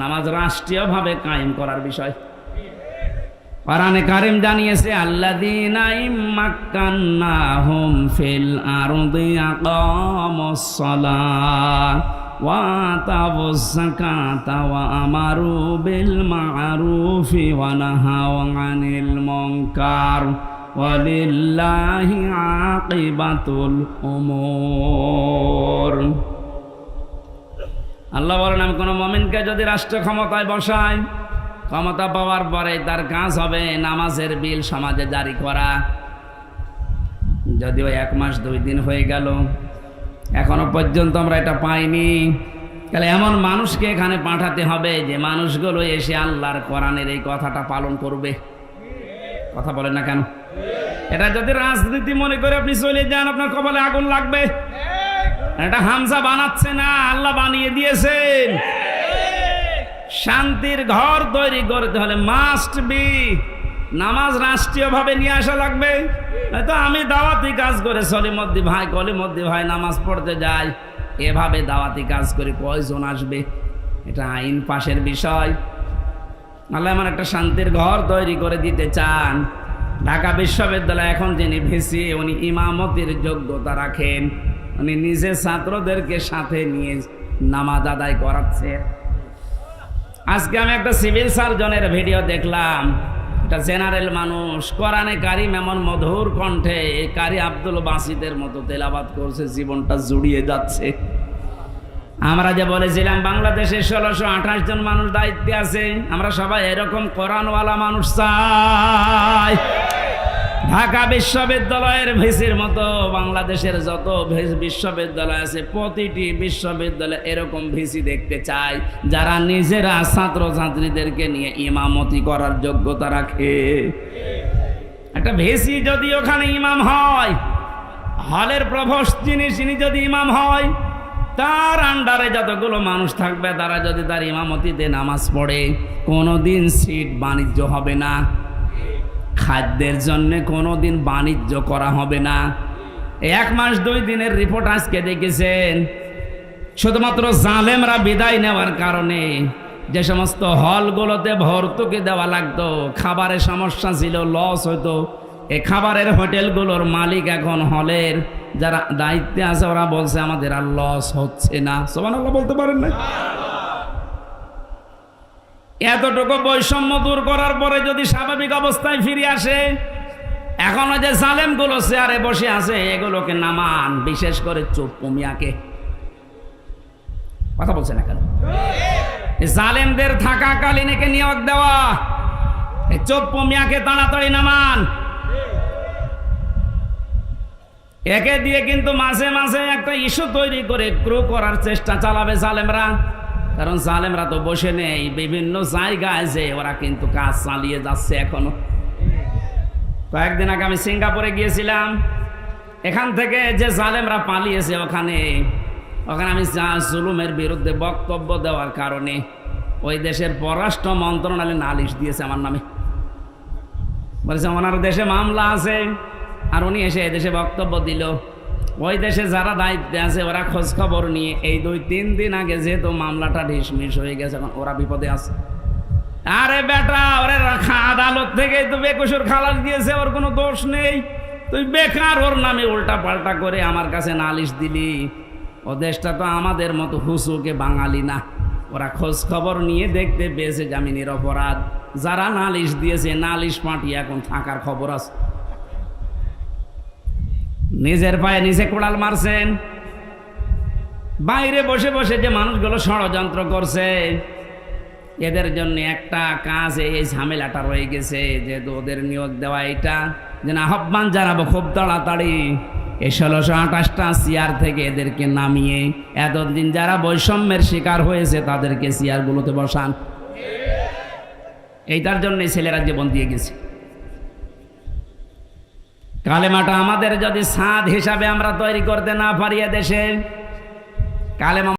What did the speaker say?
নামাজ রাষ্ট্রীয়ভাবে কায়েম করার বিষয় কোরআনে কারীম জানিয়েছে আল্লাযীনা ইম্মাক্কান্নাহুম ফিল আরদি আকামুস সালাহ ওয়া আতাউয যাকাতা ওয়া আমারু বিল মা'রুফি ওয়া নাহাউ আনিল মুনকার ওয়ালিল্লাহি আকিবাতুল উমুর। আল্লাহ বলেন, আমি কোনো মুমিনকে যদি রাষ্ট্র ক্ষমতায় বসাই, ক্ষমতা পাওয়ার পরে তার কাজ হবে নামাজের বিল সমাজে জারি করা। যদিও 1 মাস 2 দিন হয়ে গেল, এখনো পর্যন্ত আমরা এটা পাইনি। তাহলে এমন মানুষকে এখানে পাঠাতে হবে যে মানুষগুলো এসে আল্লাহর কোরআনের এই কথাটা পালন করবে। কথা বলেন না কেন? এটা যদি রাজনীতি মনে করে আপনি চলে যান, আপনার কপালে আগুন লাগবে। এটা হামজা বানাচ্ছে না, আল্লাহ বানিয়ে দিয়েছেন। শান্তির ঘর তৈরি করতে হলে মাস্ট বি নামাজ রাষ্ট্রীয়ভাবে নিয়ে আসা লাগবে। তো আমি দাওয়াতি কাজ করে সলিমদ্দি ভাই কলিমদ্দি ভাই নামাজ পড়তে যাই, এভাবে দাওয়াতি কাজ করে কয়জন আসবে? এটা আইন পাশের বিষয়। আল্লাহ এমন একটা শান্তির ঘর তৈরি করে দিতে চান। ঢাকা বিশ্ববিদ্যালয় এখন যিনি ভিসি, উনি ইমামতির যোগ্যতা রাখেন। উনি নিজে ছাত্রদেরকে সাথে নিয়ে নামাজ আদায় করাচ্ছে। আজকে আমি একটা সিভিল সার্জনের ভিডিও দেখলাম। এটা জেনারেল মানুষ, কোরআনে কারীম এমন মধুর কণ্ঠে কারি আব্দুল বাসিতের মতো তেলাওয়াত করছে, জীবনটা জুড়িয়ে যাচ্ছে। আমরা যে বলেছিলাম বাংলাদেশে 1628 জন মানুষ দায়িত্বে আছে, আমরা সবাই এরকম কোরআনওয়ালা মানুষ চাই। ঢাকা বিশ্ববিদ্যালয়ের ভিসির মতো বাংলাদেশের যত বিশ্ববিদ্যালয় আছে, প্রতিটি বিশ্ববিদ্যালয়ে এরকম ভিসি দেখতে চাই যারা নিজেরা ছাত্রছাত্রীদেরকে নিয়ে ইমামতি করার যোগ্যতা রাখে। একটা ভিসি যদি ওখানে ইমাম হয়, হলের প্রভোস্ট যিনি যদি ইমাম হয়, তার আন্ডারে যতগুলো মানুষ থাকবে তারা যদি তার ইমামতিতে নামাজ পড়ে, কোনোদিন সিট বাণিজ্য হবে না। খাদ্যের জন্য কোনোদিন বাণিজ্য করা হবে না। 1 মাস 2 দিনের রিপোর্ট আজকে দেখেছেন। শুধুমাত্র জালেমরা বিদায় নেওয়ার কারণে যে সমস্ত হলগুলোতে ভর্তুকি দেওয়া লাগতো, খাবারের সমস্যা ছিল, লস হতো, এই খাবারের হোটেলগুলোর মালিক এখন হলের যারা দায়িত্বে আছে ওরা বলছে আমাদের আর লস হচ্ছে না। সুবহানাল্লাহ বলতে পারেন না? এতটুকু বৈষম্য দূর করার পরে যদি স্বাভাবিক অবস্থায় ফিরে আসে, এখনো যে জালেমগুলো চেয়ারে বসে আছে এগুলোকে নামান, বিশেষ করে চোপ্পু মিয়াকে। কথা বলছে না কেন? জালেমদের থাকাকালীন একে নিয়োগ দেওয়া, এই চোপ্পু মিয়াকে তাড়াতাড়ি নামান। একে দিয়ে কিন্তু মাঝে মাঝে একটা ইস্যু তৈরি করে ক্রু করার চেষ্টা চালাবে জালেমরা। কারণ জালেমরা তো বসে নেই, বিভিন্ন জায়গায় যে ওরা কিন্তু কাজ চালিয়ে যাচ্ছে এখনো। কয়েকদিন আগে আমি সিঙ্গাপুরে গিয়েছিলাম। এখান থেকে যে জালেমরা পালিয়েছে ওখানে আমি জুলুমের বিরুদ্ধে বক্তব্য দেওয়ার কারণে ওই দেশের পররাষ্ট্র মন্ত্রণালয় নালিশ দিয়েছে আমার নামে। বলেছে ওনার দেশে মামলা আছে, আর উনি এসে এদেশে বক্তব্য দিল। ওই দেশে যারা দায়িত্বে আছে ওরা খোঁজ খবর নিয়ে এই 2-3 দিন আগে যেহেতু মামলাটা ঢিসমিস হয়ে গেছে, এখন ওরা বিপদে আছে। আরে বেটা, ওরে আদালত থেকে তো বেকসুর খালাস দিয়েছে, ওর কোনো দোষ নেই, তুই বেকার ওর নামে উল্টা পাল্টা করে আমার কাছে নালিশ দিলি। ও দেশটা তো আমাদের মতো হুসুকে বাঙালি না। ওরা খোঁজ খবর নিয়ে দেখতে পেয়েছে জামিনের নিরপরাধ। যারা নালিশ দিয়েছে নালিশ পাঠিয়ে এখন থাকার খবর আছে। নিজের পায়ে নিজে কোড়াল মারছেন। বাইরে বসে বসে যে মানুষগুলো ষড়যন্ত্র করছে, এদের জন্য একটা কাজ এই ঝামেলাটা রয়ে গেছে, যেহেতু ওদের নিয়োগ দেওয়া এটা যেন আহ্বান জানাবো খুব তাড়াতাড়ি এই 1628টা চেয়ার থেকে এদেরকে নামিয়ে এতদিন যারা বৈষম্যের শিকার হয়েছে তাদেরকে চেয়ারগুলোতে বসান। এইটার জন্যই ছেলেরা জীবন দিয়ে গেছে। কালেমাটা আমাদের যদি সাদ হিসাবে আমরা তৈরি করতে না পারি, দেশে কালেমা